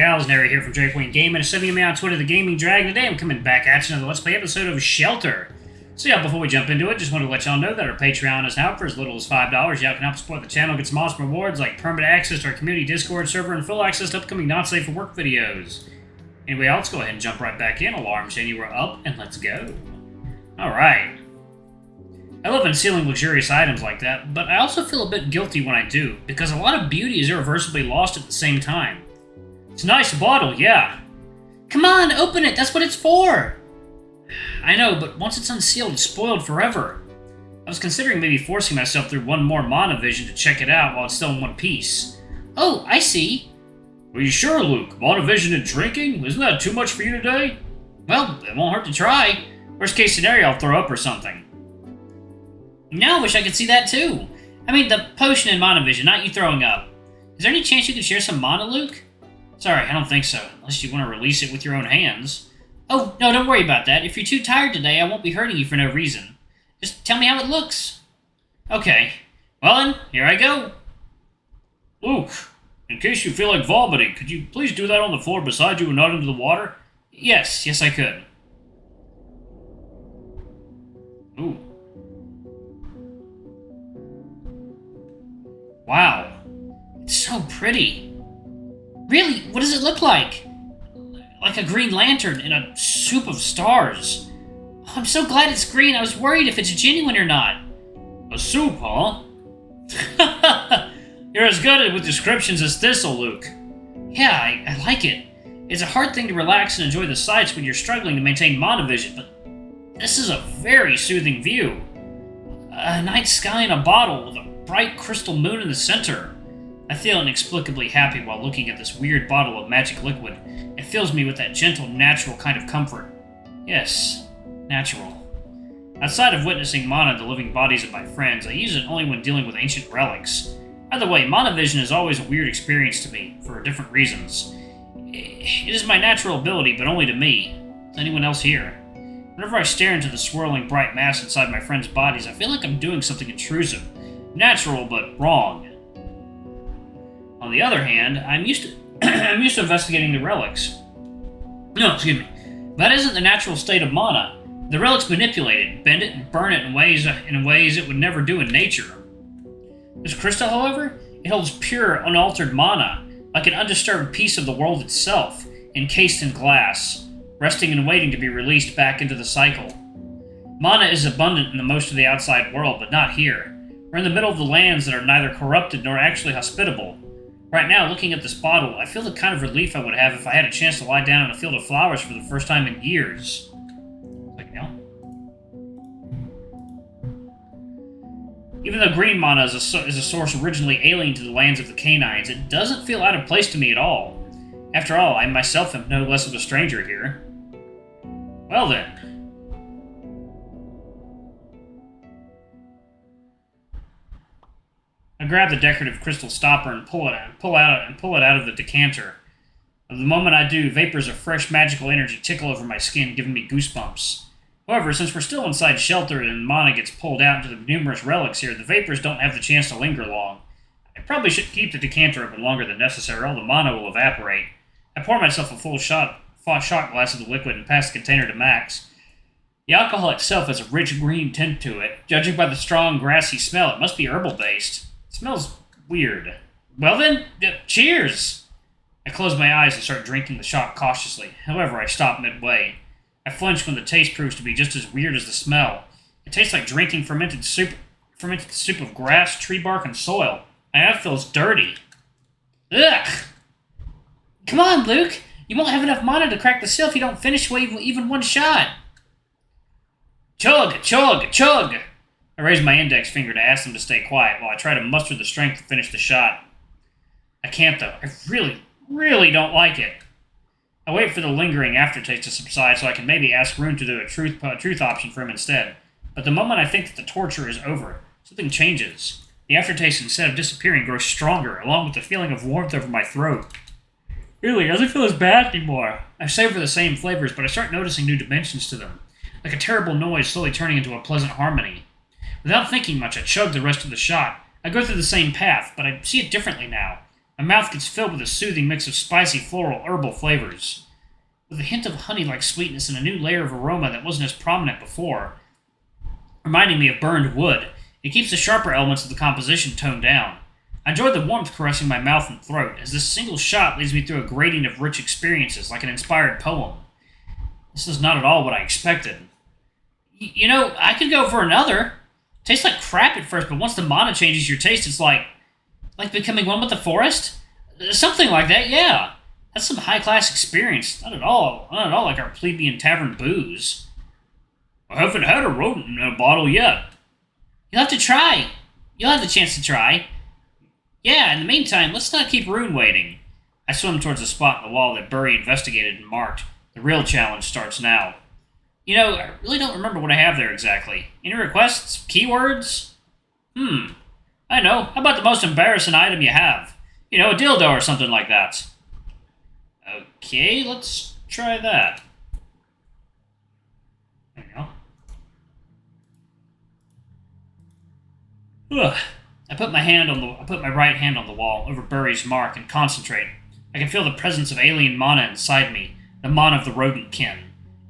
gals? Nary here from Drake Wayne Gaming. Send me on Twitter, The Gaming Dragon. Today I'm coming back at you another Let's Play episode of Shelter. So yeah, before we jump into it, just want to let y'all know that our Patreon is now for as little as $5. Y'all can help support the channel, get some awesome rewards like permanent access to our community Discord server and full access to upcoming not safe for work videos. Anyway, let's go ahead and jump right back in. Alarm Shady, we're up and let's go. Alright. I love unsealing luxurious items like that, but I also feel a bit guilty when I do, because a lot of beauty is irreversibly lost at the same time. It's a nice bottle, yeah. Come on, open it, that's what it's for! I know, but once it's unsealed, it's spoiled forever. I was considering maybe forcing myself through one more mana vision to check it out while it's still in one piece. Oh, I see. Are you sure, Luke? Mana vision and drinking? Isn't that too much for you today? Well, it won't hurt to try. Worst case scenario, I'll throw up or something. Now I wish I could see that too. I mean, the potion and mana vision, not you throwing up. Is there any chance you could share some mana, Luke? Sorry, I don't think so, unless you want to release it with your own hands. Oh, no, don't worry about that. If you're too tired today, I won't be hurting you for no reason. Just tell me how it looks. Okay. Well then, here I go. Luke, in case you feel like vomiting, could you please do that on the floor beside you and not into the water? Yes, I could. Ooh. Wow. It's so pretty. Really? What does it look like? Like a green lantern in a soup of stars. Oh, I'm so glad it's green. I was worried if it's genuine or not. A soup, huh? You're as good with descriptions as Thistle, Luke. Yeah, I like it. It's a hard thing to relax and enjoy the sights when you're struggling to maintain mana vision, but this is a very soothing view. A night sky in a bottle with a bright crystal moon in the center. I feel inexplicably happy while looking at this weird bottle of magic liquid. It fills me with that gentle, natural kind of comfort. Yes, natural. Outside of witnessing mana in the living bodies of my friends, I use it only when dealing with ancient relics. By the way, mana vision is always a weird experience to me, for different reasons. It is my natural ability, but only to me. Is anyone else here? Whenever I stare into the swirling bright mass inside my friends' bodies, I feel like I'm doing something intrusive. Natural, but wrong. On the other hand, I'm used to investigating the relics. No, excuse me. That isn't the natural state of mana. The relics manipulate it, bend it, and burn it in ways it would never do in nature. This crystal, however, it holds pure, unaltered mana, like an undisturbed piece of the world itself, encased in glass, resting and waiting to be released back into the cycle. Mana is abundant in most of the outside world, but not here. We're in the middle of the lands that are neither corrupted nor actually hospitable. Right now, looking at this bottle, I feel the kind of relief I would have if I had a chance to lie down in a field of flowers for the first time in years. Like now? Even though green mana is a source originally alien to the lands of the canines, it doesn't feel out of place to me at all. After all, I myself am no less of a stranger here. Well then. I grab the decorative crystal stopper and pull it out of the decanter. The moment I do, vapors of fresh magical energy tickle over my skin, giving me goosebumps. However, since we're still inside shelter and mana gets pulled out into the numerous relics here, the vapors don't have the chance to linger long. I probably should keep the decanter open longer than necessary, or all the mana will evaporate. I pour myself a full shot glass of the liquid and pass the container to Max. The alcohol itself has a rich green tint to it. Judging by the strong, grassy smell, it must be herbal-based. It smells weird. Well then, cheers! I close my eyes and start drinking the shot cautiously. However, I stop midway. I flinch when the taste proves to be just as weird as the smell. It tastes like drinking fermented soup of grass, tree bark, and soil. My mouth feels dirty. Ugh! Come on, Luke! You won't have enough mana to crack the seal if you don't finish even one shot. Chug! Chug! Chug! I raise my index finger to ask them to stay quiet while I try to muster the strength to finish the shot. I can't, though. I really don't like it. I wait for the lingering aftertaste to subside so I can maybe ask Rune to do a truth option for him instead. But the moment I think that the torture is over, something changes. The aftertaste, instead of disappearing, grows stronger, along with the feeling of warmth over my throat. Really, it doesn't feel as bad anymore. I savor the same flavors, but I start noticing new dimensions to them. Like a terrible noise slowly turning into a pleasant harmony. Without thinking much, I chug the rest of the shot. I go through the same path, but I see it differently now. My mouth gets filled with a soothing mix of spicy, floral, herbal flavors, with a hint of honey-like sweetness and a new layer of aroma that wasn't as prominent before, reminding me of burned wood. It keeps the sharper elements of the composition toned down. I enjoy the warmth caressing my mouth and throat, as this single shot leads me through a gradient of rich experiences, like an inspired poem. This is not at all what I expected. You know, I could go for another. Tastes like crap at first, but once the mana changes your taste, it's like becoming one with the forest? Something like that, yeah. That's some high-class experience. Not at all like our plebeian tavern booze. I haven't had a rodent in a bottle yet. You'll have to try. You'll have the chance to try. Yeah, in the meantime, let's not keep Rune waiting. I swim towards the spot in the wall that Burry investigated and marked. The real challenge starts now. You know, I really don't remember what I have there exactly. Any requests? Keywords? I know. How about the most embarrassing item you have? You know, a dildo or something like that. Okay, let's try that. There we go. Ugh. I put my right hand on the wall over Burry's mark and concentrate. I can feel the presence of alien mana inside me, the mana of the rodent kin.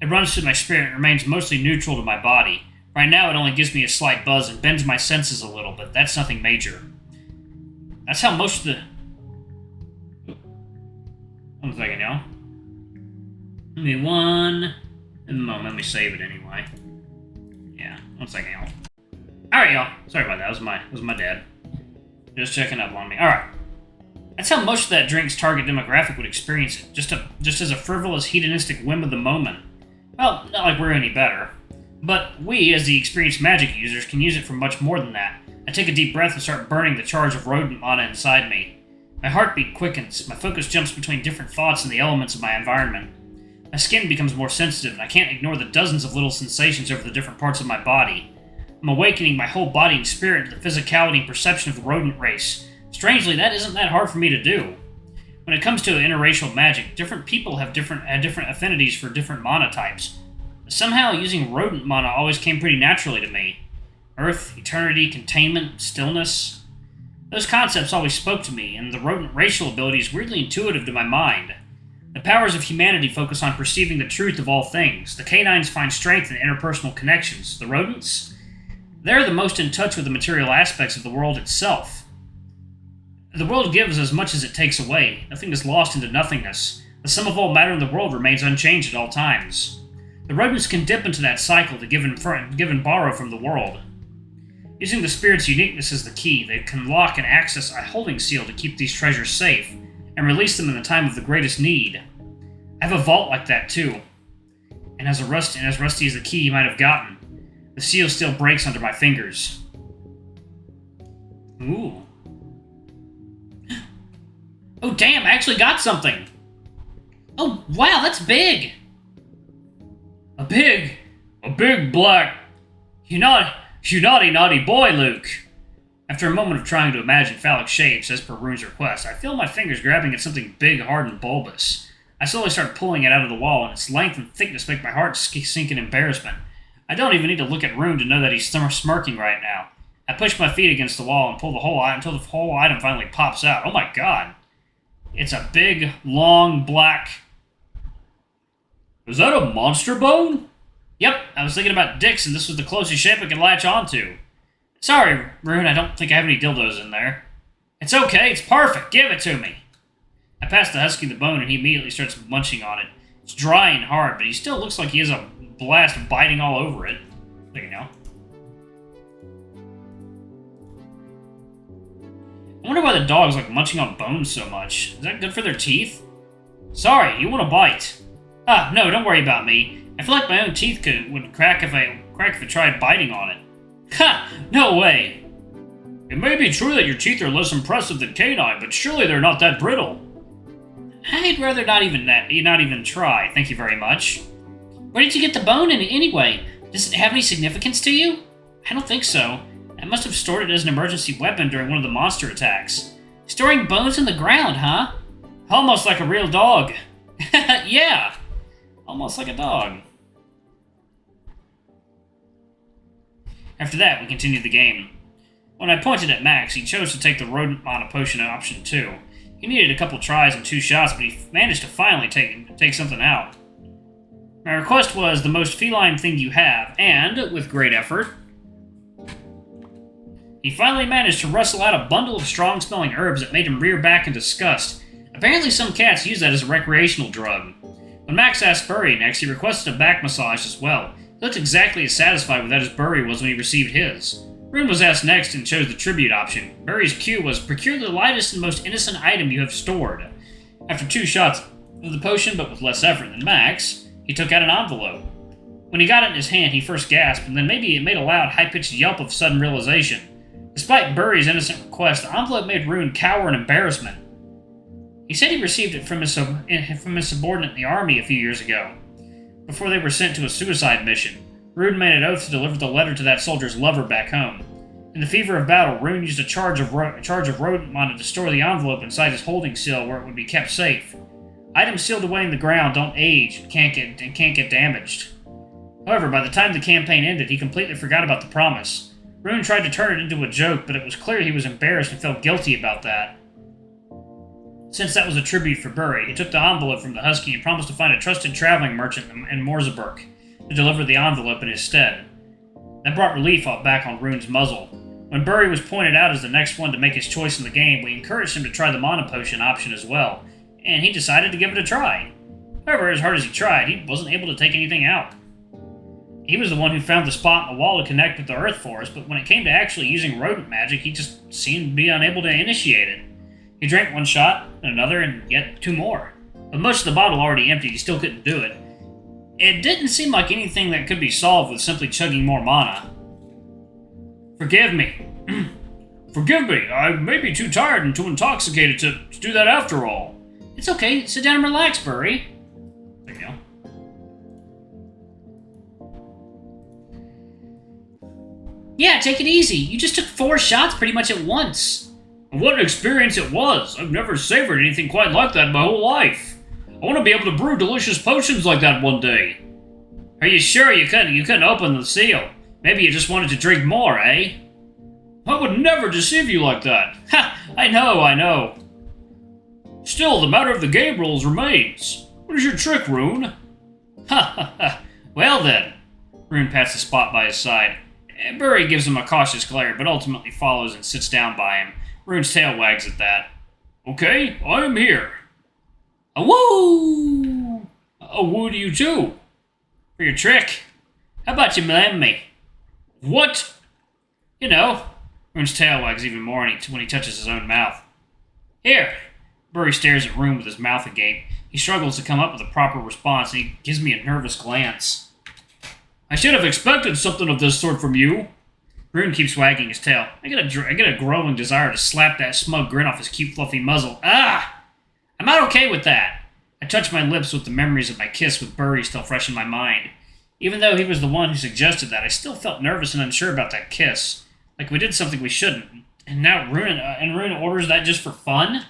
It runs through my spirit and remains mostly neutral to my body. Right now it only gives me a slight buzz and bends my senses a little, but that's nothing major. That's how most of the... One second, y'all. Give me one moment. Let me save it anyway. Yeah, 1 second, y'all. Alright, y'all. Sorry about that. That was my dad. Just checking up on me. Alright. That's how most of that drink's target demographic would experience it. Just as a frivolous, hedonistic whim of the moment. Well, not like we're any better. But we, as the experienced magic users, can use it for much more than that. I take a deep breath and start burning the charge of rodent mana inside me. My heartbeat quickens, my focus jumps between different thoughts and the elements of my environment. My skin becomes more sensitive, and I can't ignore the dozens of little sensations over the different parts of my body. I'm awakening my whole body and spirit to the physicality and perception of the rodent race. Strangely, that isn't that hard for me to do. When it comes to interracial magic, different people have different affinities for different mana types. But somehow, using rodent mana always came pretty naturally to me. Earth, eternity, containment, stillness. Those concepts always spoke to me, and the rodent racial ability is weirdly intuitive to my mind. The powers of humanity focus on perceiving the truth of all things. The canines find strength in interpersonal connections. The rodents? They're the most in touch with the material aspects of the world itself. The world gives as much as it takes away. Nothing is lost into nothingness. The sum of all matter in the world remains unchanged at all times. The rodents can dip into that cycle to give and borrow from the world. Using the spirit's uniqueness as the key, they can lock and access a holding seal to keep these treasures safe, and release them in the time of the greatest need. I have a vault like that too. And as rusty as the key you might have gotten, the seal still breaks under my fingers. Ooh. Oh damn, I actually got something! Oh wow, that's big! A big black... You naughty boy, Luke! After a moment of trying to imagine phallic shapes, as per Rune's request, I feel my fingers grabbing at something big, hard, and bulbous. I slowly start pulling it out of the wall, and its length and thickness make my heart sink in embarrassment. I don't even need to look at Rune to know that he's smirking right now. I push my feet against the wall and pull the whole item until the whole item finally pops out. Oh my god! It's a big, long, black... Is that a monster bone? Yep, I was thinking about dicks, and this was the closest shape I could latch onto. Sorry, Rune, I don't think I have any dildos in there. It's okay, it's perfect, give it to me. I pass the husky the bone, and he immediately starts munching on it. It's dry and hard, but he still looks like he has a blast of biting all over it. There you go. I wonder why the dogs like munching on bones so much. Is that good for their teeth? Sorry, you want a bite? Ah, no, don't worry about me. I feel like my own teeth would crack if I tried biting on it. Ha! No way! It may be true that your teeth are less impressive than canine, but surely they're not that brittle. I'd rather not even try, thank you very much. Where did you get the bone in anyway? Does it have any significance to you? I don't think so. I must have stored it as an emergency weapon during one of the monster attacks. Storing bones in the ground, huh? Almost like a real dog. Yeah! Almost like a dog. After that, we continued the game. When I pointed at Max, he chose to take the rodent mana potion option 2. He needed a couple tries and 2 shots, but he managed to finally take something out. My request was the most feline thing you have, and, with great effort, he finally managed to rustle out a bundle of strong-smelling herbs that made him rear back in disgust. Apparently some cats use that as a recreational drug. When Max asked Burry next, he requested a back massage as well. He looked exactly as satisfied with that as Burry was when he received his. Rune was asked next and chose the tribute option. Burry's cue was, procure the lightest and most innocent item you have stored. After 2 shots of the potion, but with less effort than Max, he took out an envelope. When he got it in his hand, he first gasped, and then maybe it made a loud, high-pitched yelp of sudden realization. Despite Burry's innocent request, the envelope made Rune cower in embarrassment. He said he received it from his subordinate in the army a few years ago, before they were sent to a suicide mission. Rune made an oath to deliver the letter to that soldier's lover back home. In the fever of battle, Rune used a charge of rodent wanted to store the envelope inside his holding cell where it would be kept safe. Items sealed away in the ground don't age and can't get damaged. However, by the time the campaign ended, he completely forgot about the promise. Rune tried to turn it into a joke, but it was clear he was embarrassed and felt guilty about that. Since that was a tribute for Burry, he took the envelope from the Husky and promised to find a trusted traveling merchant in Morzeburg to deliver the envelope in his stead. That brought relief back on Rune's muzzle. When Burry was pointed out as the next one to make his choice in the game, we encouraged him to try the mana potion option as well, and he decided to give it a try. However, as hard as he tried, he wasn't able to take anything out. He was the one who found the spot in the wall to connect with the Earth Forest, but when it came to actually using rodent magic, he just seemed to be unable to initiate it. He drank 1 shot, and another, and yet 2 more. With most of the bottle already empty, he still couldn't do it. It didn't seem like anything that could be solved with simply chugging more mana. Forgive me. Forgive me, I may be too tired and too intoxicated to do that after all. It's okay, sit down and relax, Burry. There you go. Yeah, take it easy. You just took 4 shots pretty much at once. What an experience it was. I've never savored anything quite like that in my whole life. I want to be able to brew delicious potions like that one day. Are you sure you couldn't open the seal? Maybe you just wanted to drink more, eh? I would never deceive you like that. Ha! I know. Still, the matter of the game rules remains. What is your trick, Rune? Ha ha ha. Well then. Rune pats the spot by his side. Burry gives him a cautious glare, but ultimately follows and sits down by him. Rune's tail wags at that. Okay, I am here. A woo! A woo to you too. For your trick. How about you lend me? What? You know. Rune's tail wags even more when he touches his own mouth. Here. Burry stares at Rune with his mouth agape. He struggles to come up with a proper response, and he gives me a nervous glance. I should have expected something of this sort from you. Rune keeps wagging his tail. I get a growing desire to slap that smug grin off his cute fluffy muzzle. Ah! I'm not okay with that. I touch my lips with the memories of my kiss with Burry still fresh in my mind. Even though he was the one who suggested that, I still felt nervous and unsure about that kiss. Like we did something we shouldn't. And now Rune orders that just for fun?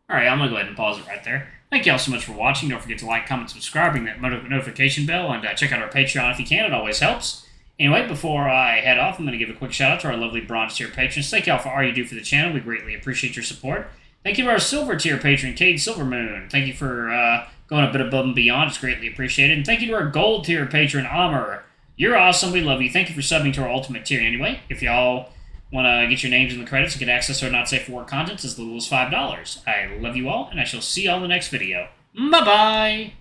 Alright, I'm going to go ahead and pause it right there. Thank you all so much for watching. Don't forget to like, comment, subscribe, ring that notification bell, and check out our Patreon if you can. It always helps. Anyway, before I head off, I'm going to give a quick shout out to our lovely bronze tier patrons. Thank you all for all you do for the channel. We greatly appreciate your support. Thank you to our silver tier patron, Cade Silvermoon. Thank you for going a bit above and beyond. It's greatly appreciated. And thank you to our gold tier patron, Amr. You're awesome. We love you. Thank you for subbing to our ultimate tier. Anyway, if y'all want to get your names in the credits and get access to our not safe for work content as little as $5. I love you all, and I shall see y'all in the next video. Bye-bye!